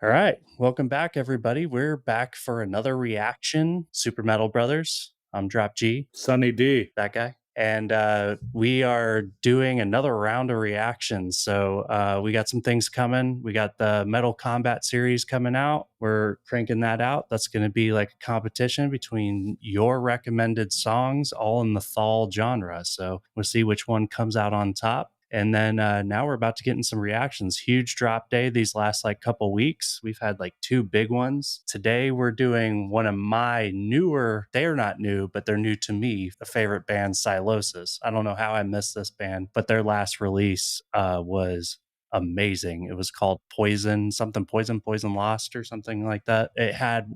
All right. Welcome back, everybody. We're back for another reaction. Super Metal Brothers. I'm Drop G, Sunny D. that guy. And we are doing another round of reactions. So we got some things coming. We got the Metal Combat series coming out. We're cranking that out. That's going to be like a competition between your recommended songs, all in the fall genre. So we'll see which one comes out on top. And then now we're about to get in some reactions. Huge drop day these last like couple weeks. We've had like two big ones. Today we're doing one of my newer, they're not new, but they're new to me, a favorite band, Sylosis. I don't know how I missed this band, but their last release was amazing. It was called Poison, something Poison Lost or something like that. It had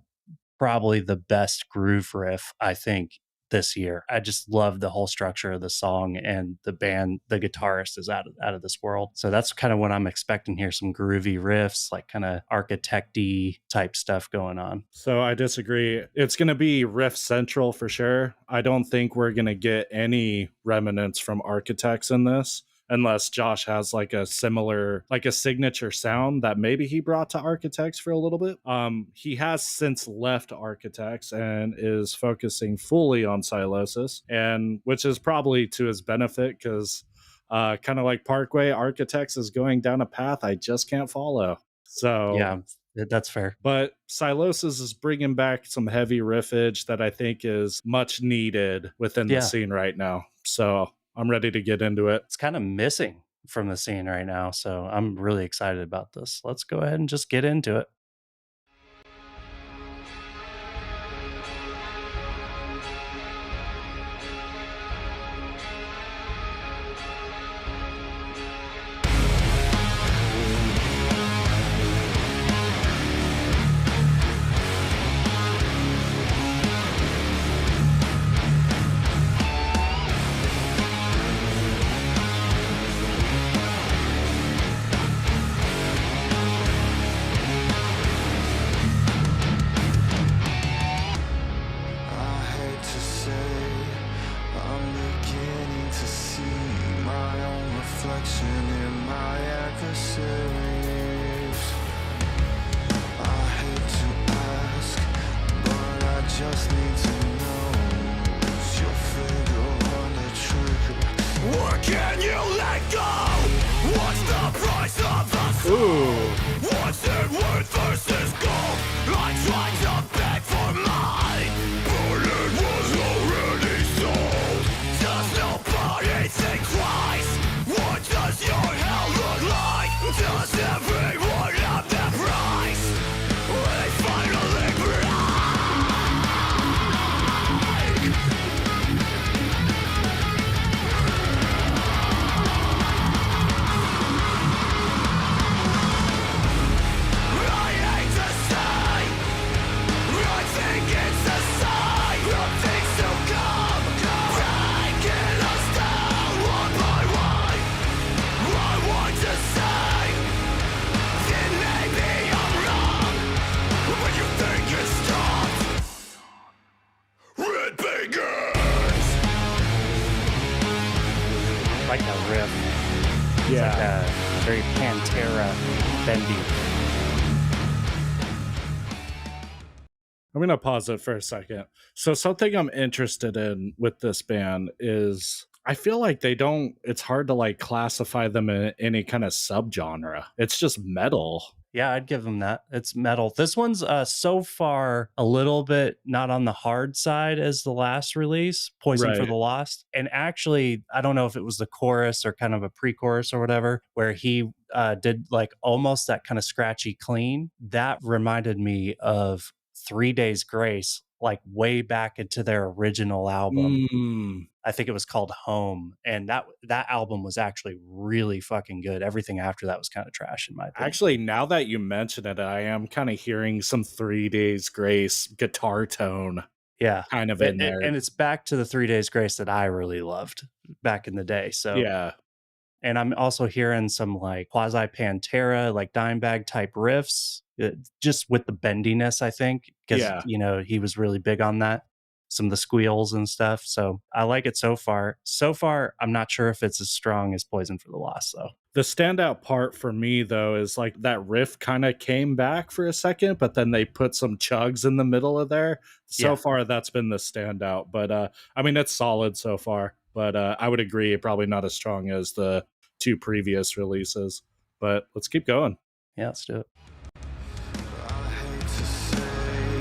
probably the best groove riff, I think, this year. I just love the whole structure of the song, and the band, the guitarist is out of this world. So that's kind of what I'm expecting here, some groovy riffs, like kind of architect-y type stuff going on. So I disagree. It's going to be riff central for sure. I don't think we're going to get any remnants from Architects in this unless Josh has like a similar, like a signature sound that maybe he brought to Architects for a little bit. He has since left Architects and is focusing fully on Sylosis, and which is probably to his benefit because kind of like Parkway, Architects is going down a path I just can't follow. So Yeah, that's fair. but Sylosis is bringing back some heavy riffage that I think is much needed within the Yeah, scene right now. So I'm ready to get into it. it's kind of missing from the scene right now. So I'm really excited about this. Let's go ahead and just get into it. I hate to say I'm beginning to see my own reflection in my adversaries. I hate to ask, but I just need to know, is your finger on the trigger? Or can you let go? What's the price of the soul? Ooh, What's it worth versus gold? I tried to beg for mine, but it was already sold. Does nobody think twice? What does your hell look like? Does everyone have their price? Will they finally break? I hate to say, I think it's a sign of things to come, breaking us down one by one. I want to say that maybe I'm wrong, but you think it's stopped. It begins. I like that riff. yeah. Like a very Pantera bendy. I'm going to pause it for a second. So something I'm interested in with this band is I feel like it's hard to like classify them in any kind of subgenre. It's just metal. Yeah, I'd give them that. It's metal. This one's so far a little bit not on the hard side as the last release, Poison for Right. the Lost. And actually, I don't know if it was the chorus or kind of a pre-chorus or whatever, where he did like almost that kind of scratchy clean. That reminded me of 3 Days Grace, like way back into their original album. Mm. I think it was called Home, and that album was actually really fucking good. Everything after that was kind of trash in my opinion. Actually, now that you mention it, I am kind of hearing some 3 Days Grace guitar tone Yeah. kind of in there. And it's back to the 3 Days Grace that I really loved back in the day. So Yeah. And I'm also hearing some like quasi Pantera, like Dimebag type riffs, just with the bendiness, I think, because, Yeah. you know, he was really big on that, some of the squeals and stuff. So I like it so far. So far, I'm not sure if it's as strong as Poison for the Lost, though. The standout part for me though is like that riff kind of came back for a second, but then they put some chugs in the middle of there. So Yeah. far that's been the standout. But I mean it's solid so far. But I would agree probably not as strong as the two previous releases. But let's keep going. Yeah, let's do it. I hate to say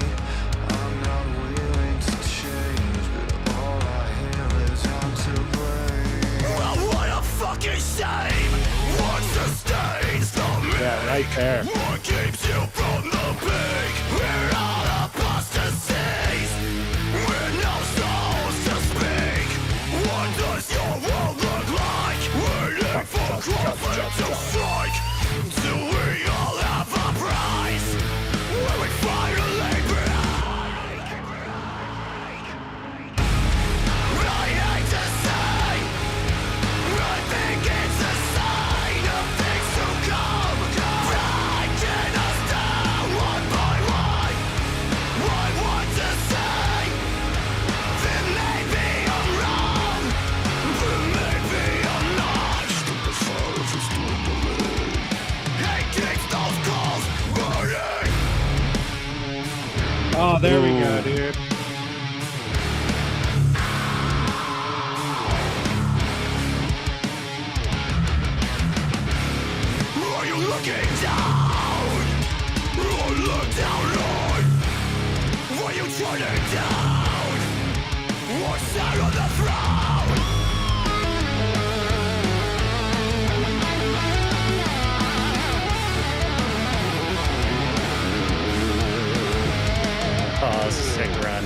I'm not willing to change, but all I hear is I'm to blame. Well, what a fucking shame! What sustains the me? Yeah, right there. What keeps you from the peak? We're all apostasies with no souls to speak. What does your world look like? Waiting for profit to strike. Do we all have a price? Will we finally break? I hate to say, I think it's a sign of things to come. Breaking us down one by one. I want to say that maybe I'm wrong, but maybe I'm not. Hate keeps those calls burning. Oh, there we go, dude. Are you looking down? Or look down on? Are you turning down? Or sat on the throne? Oh, this is a sick run.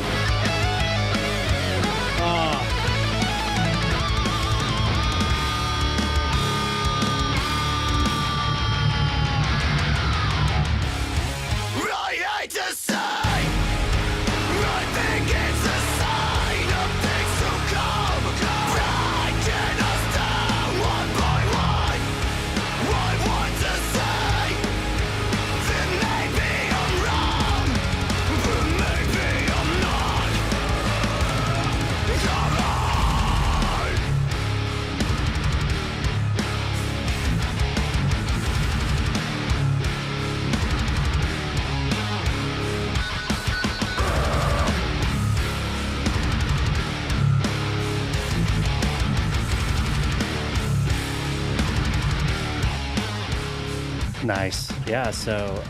I hate to say, I think it's a sign of things to come. Breaking us down one by one. I want to say that maybe I'm wrong, but maybe I'm not. Come on. Nice. Yeah. So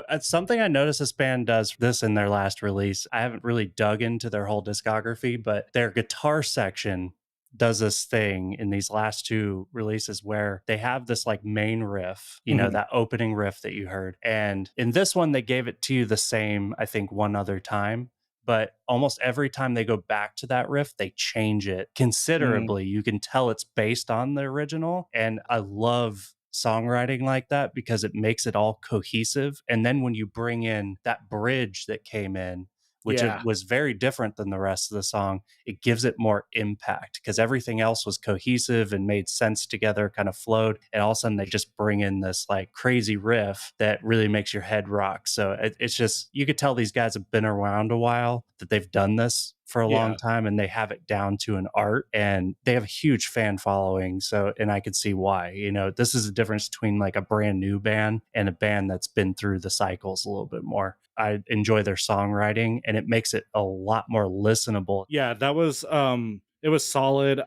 it's something I noticed this band does this in their last release. I haven't really dug into their whole discography, but their guitar section does this thing in these last two releases where they have this like main riff, Mhm. that opening riff that you heard. And in this one, they gave it to you the same, I think, one other time. But almost every time they go back to that riff, they change it considerably. You can tell it's based on the original. And I love songwriting like that because it makes it all cohesive. And then when you bring in that bridge that came in, which Yeah. was very different than the rest of the song, it gives it more impact because everything else was cohesive and made sense together, kind of flowed. And all of a sudden, they just bring in this like crazy riff that really makes your head rock. So it's just, you could tell these guys have been around a while, that they've done this for a long Yeah. time and they have it down to an art and they have a huge fan following. So, and I could see why, this is a difference between like a brand new band and a band that's been through the cycles a little bit more. I enjoy their songwriting and it makes it a lot more listenable. Yeah, that was it was solid.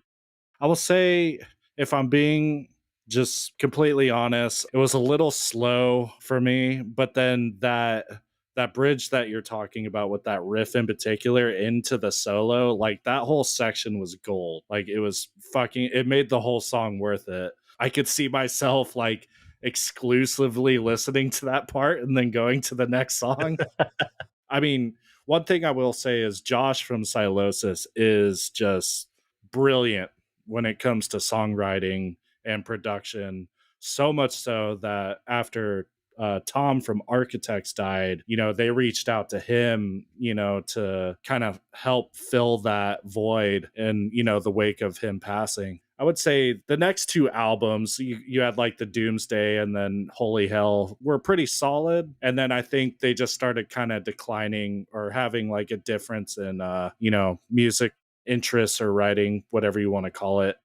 I will say, if I'm being just completely honest, it was a little slow for me, but then that bridge that you're talking about with that riff in particular into the solo, like that whole section was gold. Like it made the whole song worth it. I could see myself like exclusively listening to that part and then going to the next song. I mean, one thing I will say is Josh from Sylosis is just brilliant when it comes to songwriting and production. So much so that after Tom from Architects died, they reached out to him, to kind of help fill that void in, the wake of him passing. I would say the next two albums, you had like the Doomsday and then Holy Hell, were pretty solid. And then I think they just started kind of declining or having like a difference in, music interests or writing, whatever you want to call it.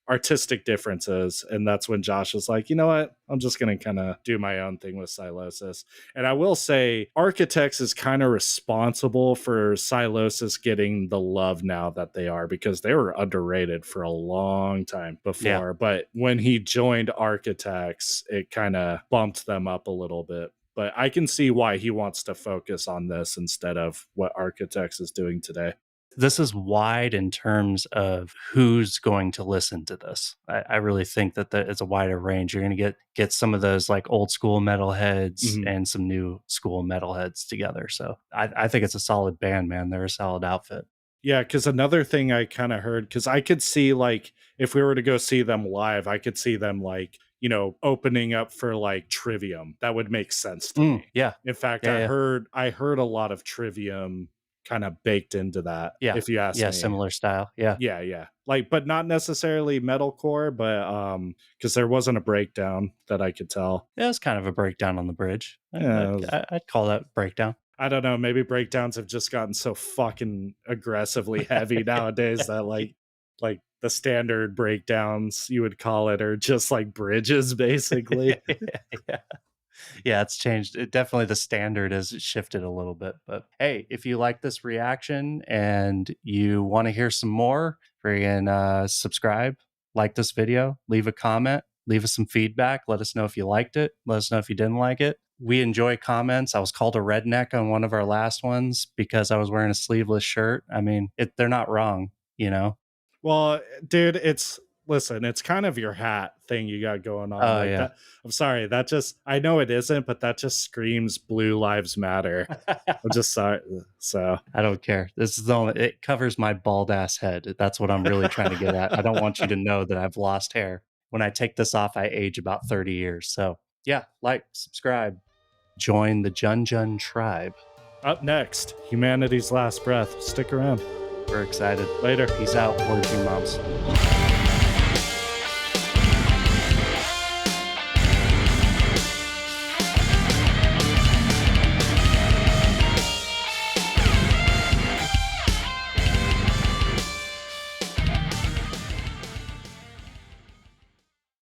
artistic differences. And that's when Josh is like, you know what? I'm just going to kind of do my own thing with Sylosis. And I will say Architects is kind of responsible for Sylosis getting the love now that they are, because they were underrated for a long time before. But when he joined Architects, it kind of bumped them up a little bit. But I can see why he wants to focus on this instead of what Architects is doing today. This is wide in terms of who's going to listen to this. I really think that it's a wider range. You're going to get some of those like old school metalheads and some new school metalheads together. So I think it's a solid band, man. They're a solid outfit. Yeah, because another thing I kind of heard, because I could see like if we were to go see them live, I could see them like, you know, opening up for like Trivium. That would make sense to me. Yeah. In fact, I heard a lot of Trivium kind of baked into that. Yeah. If you ask me. Yeah, similar style. Yeah. Yeah. Like, but not necessarily metalcore, but because there wasn't a breakdown that I could tell. Yeah, it's kind of a breakdown on the bridge. Yeah, I'd call that breakdown. I don't know. Maybe breakdowns have just gotten so fucking aggressively heavy nowadays that like the standard breakdowns you would call it are just like bridges, basically. Yeah, it's changed. Definitely the standard has shifted a little bit. But hey, if you like this reaction and you want to hear some more, friggin' subscribe, like this video, leave a comment, leave us some feedback. Let us know if you liked it. Let us know if you didn't like it. We enjoy comments. I was called a redneck on one of our last ones because I was wearing a sleeveless shirt. I mean, they're not wrong, you know? Well, dude, it's kind of your hat thing you got going on. Oh, yeah. I'm sorry. That just, I know it isn't, but that just screams Blue Lives Matter. I'm just sorry. So I don't care. This is it covers my bald ass head. That's what I'm really trying to get at. I don't want you to know that I've lost hair. When I take this off, I age about 30 years. So yeah, like, subscribe, join the Jun Jun tribe. Up next, Humanity's Last Breath. Stick around. We're excited. Later. Peace out. Words your moms.